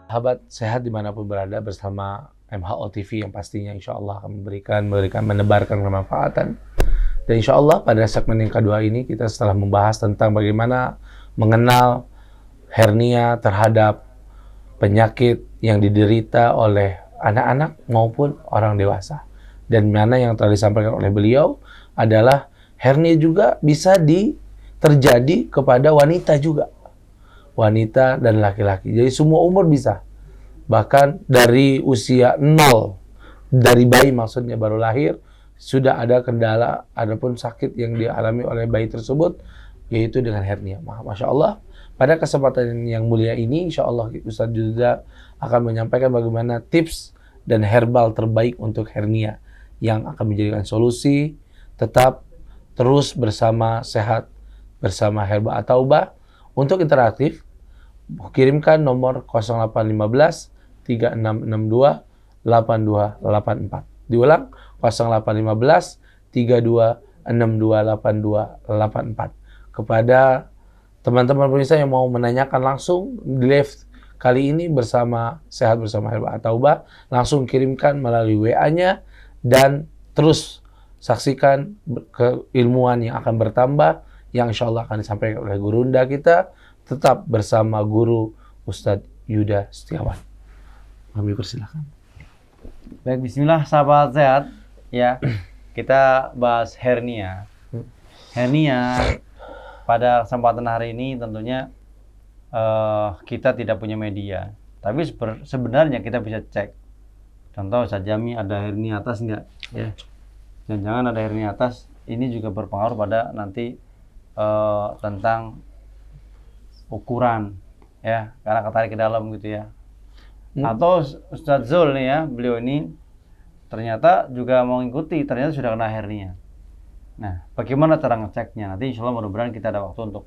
Sahabat sehat dimanapun berada, bersama MHO TV yang pastinya insya Allah akan menebarkan kemanfaatan. Dan insya Allah pada segmen yang kedua ini kita setelah membahas tentang bagaimana mengenal hernia terhadap penyakit yang diderita oleh anak-anak maupun orang dewasa. Dan mana yang telah disampaikan oleh beliau adalah hernia juga bisa terjadi kepada wanita juga. Wanita dan laki-laki. Jadi semua umur bisa. Bahkan dari usia 0, dari bayi maksudnya baru lahir, sudah ada kendala, adapun sakit yang dialami oleh bayi tersebut, yaitu dengan hernia. Masya Allah, pada kesempatan yang mulia ini, insya Allah Ustaz juga akan menyampaikan bagaimana tips dan herbal terbaik untuk hernia yang akan menjadikan solusi tetap terus bersama sehat, bersama Herbal At-Taubah. Untuk interaktif, kirimkan nomor 0815 3662 8284. Diulang, 0815 3262 8284. Kepada teman-teman pemirsa yang mau menanyakan langsung di live kali ini bersama Sehat Bersama Herbal At-Taubah, langsung kirimkan melalui WA-nya dan terus saksikan keilmuan yang akan bertambah, yang insya Allah akan disampaikan oleh gurunda kita. Tetap bersama guru Ustadz Yuda Setiawan. Kami persilakan. Baik, bismillah sahabat sehat. Ya, kita bahas hernia. Hernia pada kesempatan hari ini tentunya kita tidak punya media. Tapi sebenarnya kita bisa cek. Contoh Ustaz Jami, ada hernia atas enggak? Ya. Jangan-jangan ada hernia atas, ini juga berpengaruh pada nanti tentang ukuran, ya, karena ketarik ke dalam gitu ya. Atau Ustadz Zul nih ya, beliau ini ternyata juga mengikuti, ternyata sudah kena hernia. Nah, bagaimana cara ngeceknya? Nanti insya Allah mudah-mudahan kita ada waktu untuk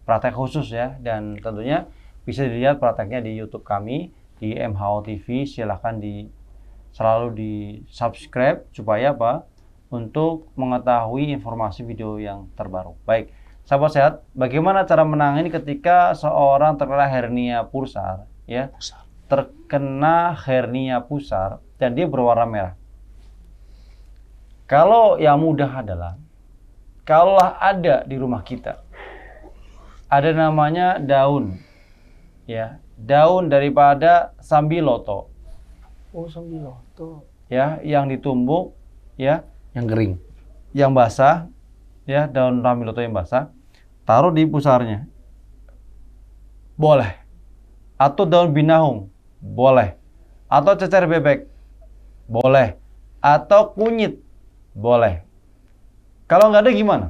praktek khusus ya, dan tentunya bisa dilihat prakteknya di YouTube kami di MHO TV. Silahkan selalu di subscribe supaya apa? Untuk mengetahui informasi video yang terbaru. Baik. Sahabat sehat, bagaimana cara menangani ketika seorang terkena hernia pusar, ya, terkena hernia pusar dan dia berwarna merah? Kalau yang mudah adalah, kalau ada di rumah kita, ada namanya daun, ya, daun daripada sambiloto. Oh, sambiloto. Ya, yang ditumbuk, ya, yang kering, yang basah, ya, daun sambiloto yang basah. Taruh di pusarnya, boleh. Atau daun binahung, boleh. Atau cecer bebek, boleh. Atau kunyit, boleh. Kalau nggak ada gimana?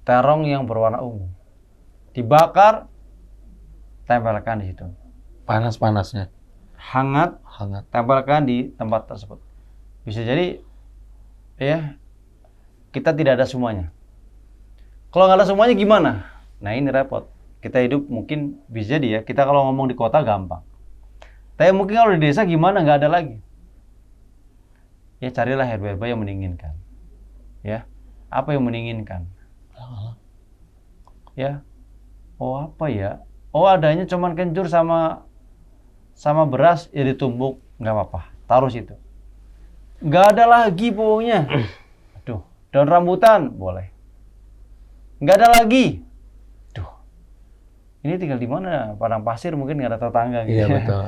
Terong yang berwarna ungu, dibakar, tempelkan di situ. Panas-panasnya, hangat, tempelkan di tempat tersebut. Bisa jadi, ya, kita tidak ada semuanya. Kalau nggak ada semuanya gimana? Nah, ini repot. Kita hidup mungkin bisa jadi ya, kita kalau ngomong di kota gampang. Tapi mungkin kalau di desa gimana, nggak ada lagi. Ya, carilah herba-herba yang mendinginkan. Ya, apa yang mendinginkan? Ya, oh apa ya? Oh, adanya cuman kencur sama beras, ya ditumbuk, nggak apa-apa. Taruh situ. Nggak ada lagi pokoknya. Aduh, daun rambutan, boleh. Nggak ada lagi. Duh, ini tinggal di mana? Padang pasir mungkin nggak ada tetangga gitu. Iya, betul.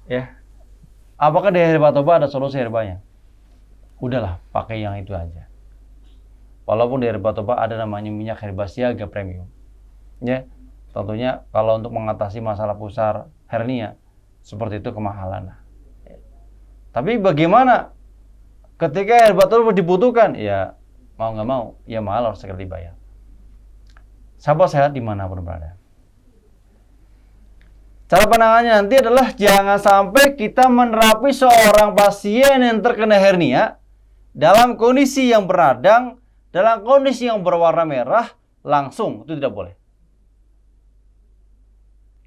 Ya, apakah di Herbal At-Taubah ada solusi herbanya? Udahlah, pakai yang itu aja. Walaupun di Herbal At-Taubah ada namanya minyak herba siaga premium. Ya, tentunya kalau untuk mengatasi masalah pusar hernia seperti itu kemahalan. Ya. Tapi bagaimana ketika Herbal At-Taubah dibutuhkan? Ya, mau nggak mau, ya mahal, harus segera dibayar. Sahabat sehat dimanapun berada. Cara penanganannya nanti adalah jangan sampai kita menerapi seorang pasien yang terkena hernia dalam kondisi yang beradang, dalam kondisi yang berwarna merah, langsung. Itu tidak boleh.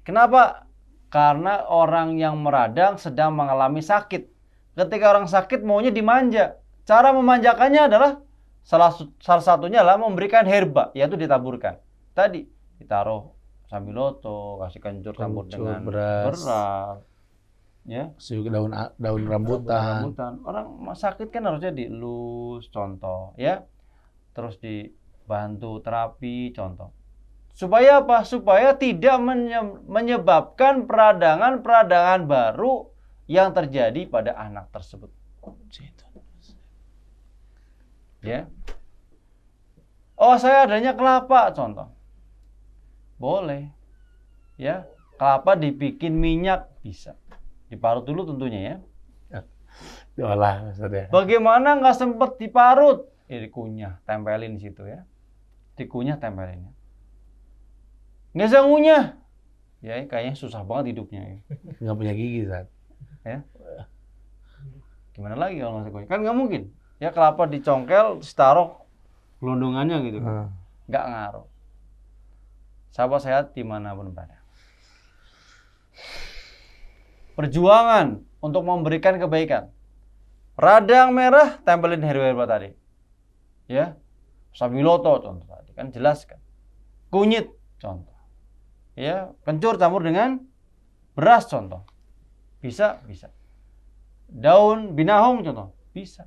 Kenapa? Karena orang yang meradang sedang mengalami sakit. Ketika orang sakit maunya dimanja. Cara memanjakannya adalah salah satunya adalah memberikan herba, yaitu ditaburkan. Tadi ditaruh sambiloto, kasih kencur campur Kencur, dengan beras. ya, Kasih daun rambutan. Orang sakit kan harusnya dielus, contoh, ya. Terus dibantu terapi, contoh. Supaya apa? Supaya tidak menyebabkan peradangan-peradangan baru yang terjadi pada anak tersebut. Ya. Oh, saya adanya kelapa, contoh. Boleh. Ya, kelapa dibikin minyak bisa. Diparut dulu tentunya ya. Diolah maksudnya. Bagaimana nggak sempet diparut? Dikunyah, tempelin di situ ya. Dikunyah, tempelin. Nggak bisa ngunyah. Ya, kayaknya susah banget hidupnya. Ya. Nggak punya gigi, Zat. Ya. Gimana lagi kalau nggak kunyah? Kan nggak mungkin. Ya, kelapa dicongkel, ditaruh gelondongannya gitu. Nggak ngaruh. Sahabat sehat dimanapun berada. Perjuangan untuk memberikan kebaikan. Radang merah, tempelin herba tadi. Ya, sambiloto contoh tadi kan jelas kan. Kunyit contoh. Ya, kencur campur dengan beras contoh. Bisa. Daun binahong contoh. Bisa.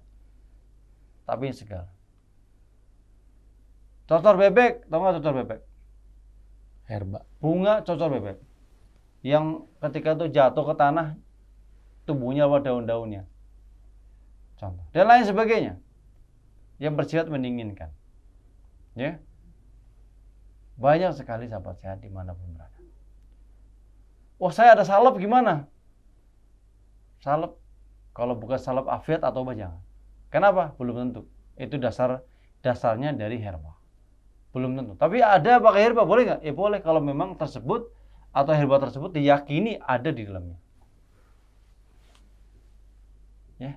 Tapi segala. Cocor bebek, tahu nggak cocor bebek? Herba. Bunga cocor bebek. Yang ketika itu jatuh ke tanah, tumbuhnya apa daun-daunnya. Contoh. Dan lain sebagainya. Yang bersifat mendinginkan. Ya. Banyak sekali sahabat sehat dimanapun berada. Wah, saya ada salep gimana? Salep. Kalau bukan salep afiat atau apa jangan. Kenapa? Belum tentu. Itu dasarnya dari herba. Belum tentu. Tapi ada pakai herba, boleh nggak? Ya boleh kalau memang tersebut atau herba tersebut diyakini ada di dalamnya. Ya.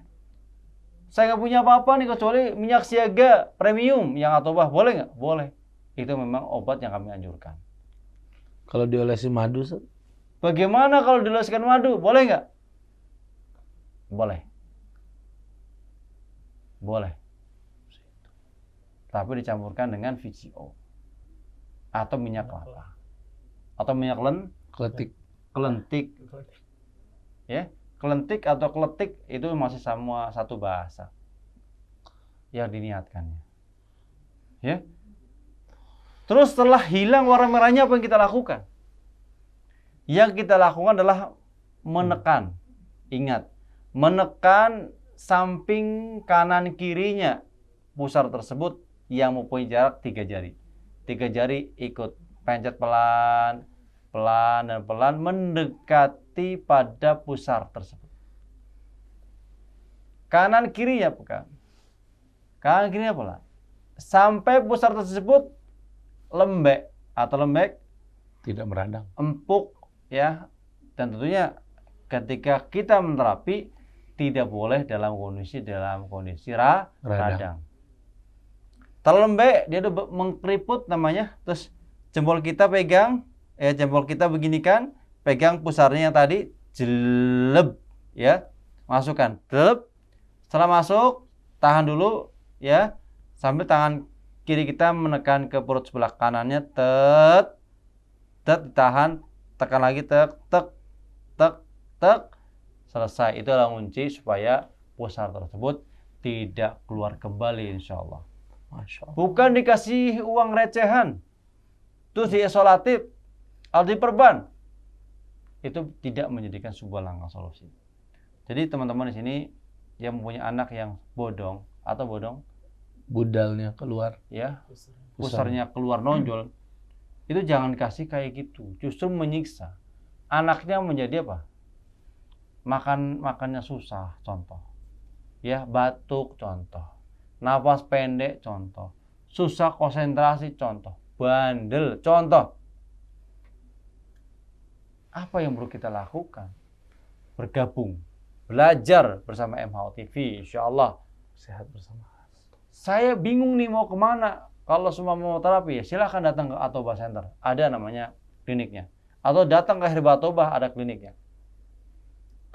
Saya nggak punya apa-apa nih kecuali minyak siaga premium yang atobah, boleh nggak? Boleh. Itu memang obat yang kami anjurkan. Kalau diolesi madu, Zat? Bagaimana kalau dioleskan madu? Boleh nggak? Boleh. Boleh. Tapi dicampurkan dengan VCO atau minyak kelapa atau minyak kelentik. Ya, kelentik atau kletik itu masih sama satu bahasa yang diniatkannya. Ya. Terus setelah hilang warna merahnya apa yang kita lakukan? Yang kita lakukan adalah menekan. Ingat, menekan samping kanan kirinya pusar tersebut yang mempunyai jarak 3 jari. 3 jari ikut pencet pelan mendekati pada pusar tersebut. Kanan kirinya pegang. Kanan kirinya pelan. Sampai pusar tersebut lembek, tidak meradang. empuk ya. Dan tentunya ketika kita menterapi tidak boleh dalam kondisi radang. Terlembek, dia udah mengkeriput namanya. Terus jempol kita pegang, jempol kita beginikan, pegang pusarnya yang tadi, jeleb, ya, masukkan, jeleb. Setelah masuk, tahan dulu, ya, sambil tangan kiri kita menekan ke perut sebelah kanannya, ditahan, tekan lagi, tek, selesai. Itu adalah kunci supaya pusar tersebut tidak keluar kembali, insya Allah. Bukan dikasih uang recehan, terus diisolatif atau diperban. Itu tidak menjadikan sebuah langkah solusi. Jadi teman-teman di sini yang mempunyai anak yang bodong, budalnya keluar, ya, pusarnya keluar nonjol, itu jangan kasih kayak gitu. Justru menyiksa. Anaknya menjadi apa? Makannya susah, contoh. Ya, batuk, contoh. Nafas pendek, contoh. Susah konsentrasi, contoh. Bandel, contoh. Apa yang perlu kita lakukan? Bergabung, belajar bersama MHO TV, insya Allah. Sehat bersama. Saya bingung nih mau kemana. Kalau semua mau terapi, ya silahkan datang ke Atobah Center. Ada namanya kliniknya. Atau datang ke Herba Atobah, ada kliniknya.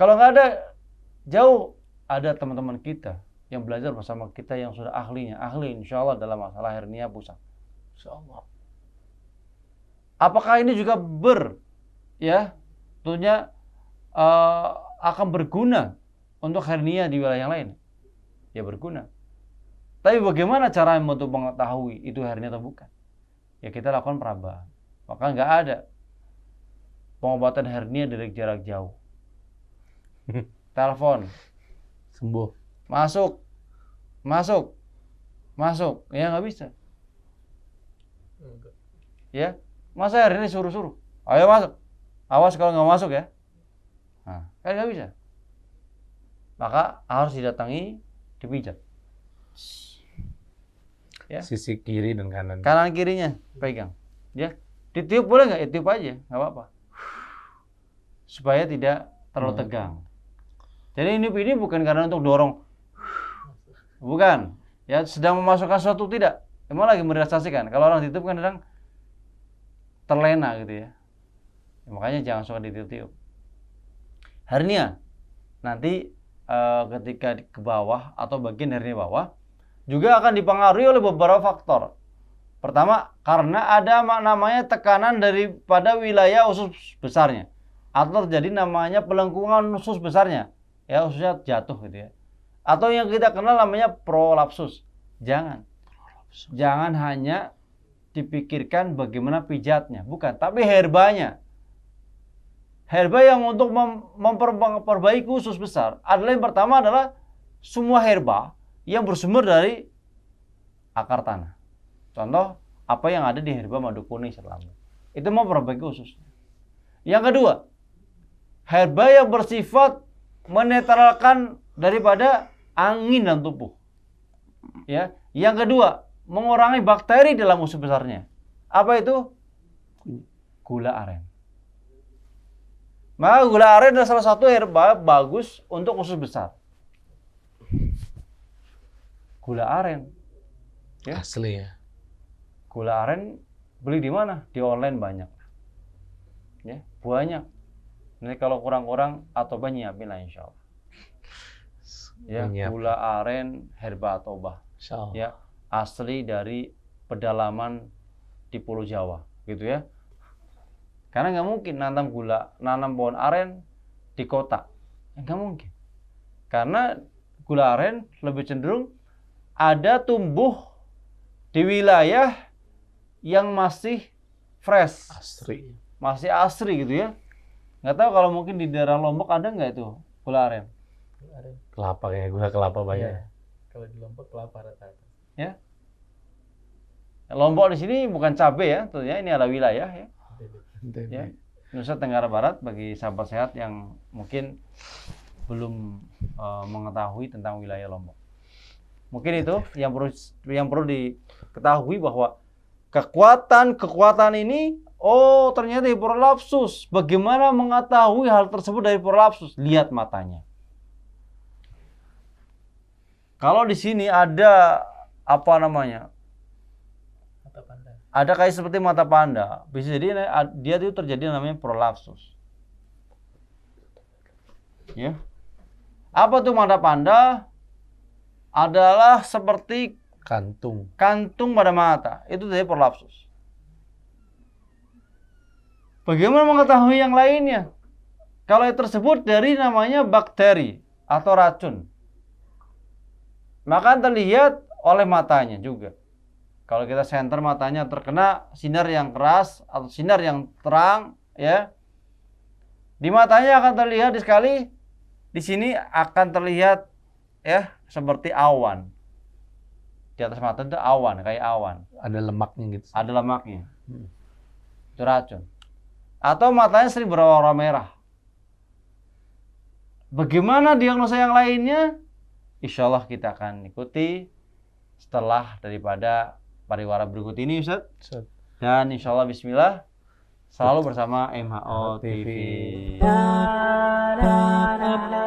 Kalau nggak ada, jauh, ada teman-teman kita yang belajar bersama kita yang sudah ahli insya Allah dalam masalah hernia pusat. Insya Allah. Apakah ini juga tentunya akan berguna untuk hernia di wilayah yang lain? Ya berguna. Tapi bagaimana cara untuk mengetahui itu hernia atau bukan? Ya kita lakukan peraba. Maka nggak ada pengobatan hernia dari jarak jauh. Telepon, Sembuh. masuk, ya nggak bisa. Ya, masa hernia suruh-suruh, ayo masuk, awas kalau nggak masuk ya. Nah, kan nggak bisa. Maka harus didatangi, dipijat. Ya. Sisi kiri dan kanan. Kanan kirinya pegang. Ya, ditiup boleh nggak? Ya, tiup aja, nggak apa-apa. Supaya tidak terlalu tegang. Jadi ini bukan karena untuk dorong, bukan. Ya sedang memasukkan sesuatu tidak. Emang lagi merelaksasikan. Kalau orang ditiup kan kadang terlena gitu ya. Makanya jangan suka ditiup-tiup. Hernia nanti ketika ke bawah atau bagian hernia bawah juga akan dipengaruhi oleh beberapa faktor. Pertama, karena ada namanya tekanan daripada wilayah usus besarnya atau terjadi namanya pelengkungan usus besarnya, ya ususnya jatuh gitu ya. Atau yang kita kenal namanya prolapsus. Jangan hanya dipikirkan bagaimana pijatnya, bukan, tapi herbanya. Herba yang untuk memperbaiki usus besar adalah yang pertama adalah semua herba yang bersumber dari akar tanah. Contoh apa yang ada di herba madu kuning selama itu memperbaiki ususnya. Yang kedua, herba yang bersifat menetralkan daripada angin dalam tubuh. Ya, yang kedua, mengurangi bakteri dalam usus besarnya. Apa itu? Gula aren. Maka gula aren adalah salah satu herba bagus untuk usus besar. Gula aren. Ya. Asli ya. Gula aren beli di mana? Di online banyak. Ya, banyak. Nanti kalau kurang-kurang atau nyiapin lah insya Allah. Ya, gula aren herba atobah. Ya, asli dari pedalaman di Pulau Jawa, gitu ya. Karena nggak mungkin nanam pohon aren di kota, nggak mungkin. Karena gula aren lebih cenderung ada tumbuh di wilayah yang masih fresh, masih asri gitu ya. Nggak tahu kalau mungkin di daerah Lombok ada nggak itu gula aren? Kelapa kayak gula kelapa banyak. Ya. Kalau di Lombok kelapa rata-rata. Ya. Lombok di sini bukan cabai ya, tentunya ini adalah wilayah ya. Ya. Nusa Tenggara Barat bagi sahabat sehat yang mungkin belum mengetahui tentang wilayah Lombok. Mungkin itu yang perlu diketahui bahwa kekuatan ini ternyata di prolapsus. Bagaimana mengetahui hal tersebut dari prolapsus? Lihat matanya. Kalau di sini ada apa namanya? Mata panda. Ada kayak seperti mata panda. Bisa jadi dia itu terjadi namanya prolapsus. Ya. Apa tuh mata panda? Adalah seperti kantung pada mata. Itu dari prolapsus. Bagaimana mengetahui yang lainnya? Kalau yang tersebut dari namanya bakteri atau racun. Maka terlihat oleh matanya juga. Kalau kita senter matanya terkena sinar yang keras atau sinar yang terang, ya, di matanya akan terlihat sekali. Di sini akan terlihat ya seperti awan. Di atas mata itu awan, kayak awan. ada lemaknya gitu. Ada lemaknya. Itu racun. Atau matanya sering berwarna merah. Bagaimana diagnosa yang lainnya? Insya Allah kita akan ikuti setelah daripada pariwara berikut ini, Ustaz. Dan insya Allah bismillah selalu bersama MHO TV. da da da da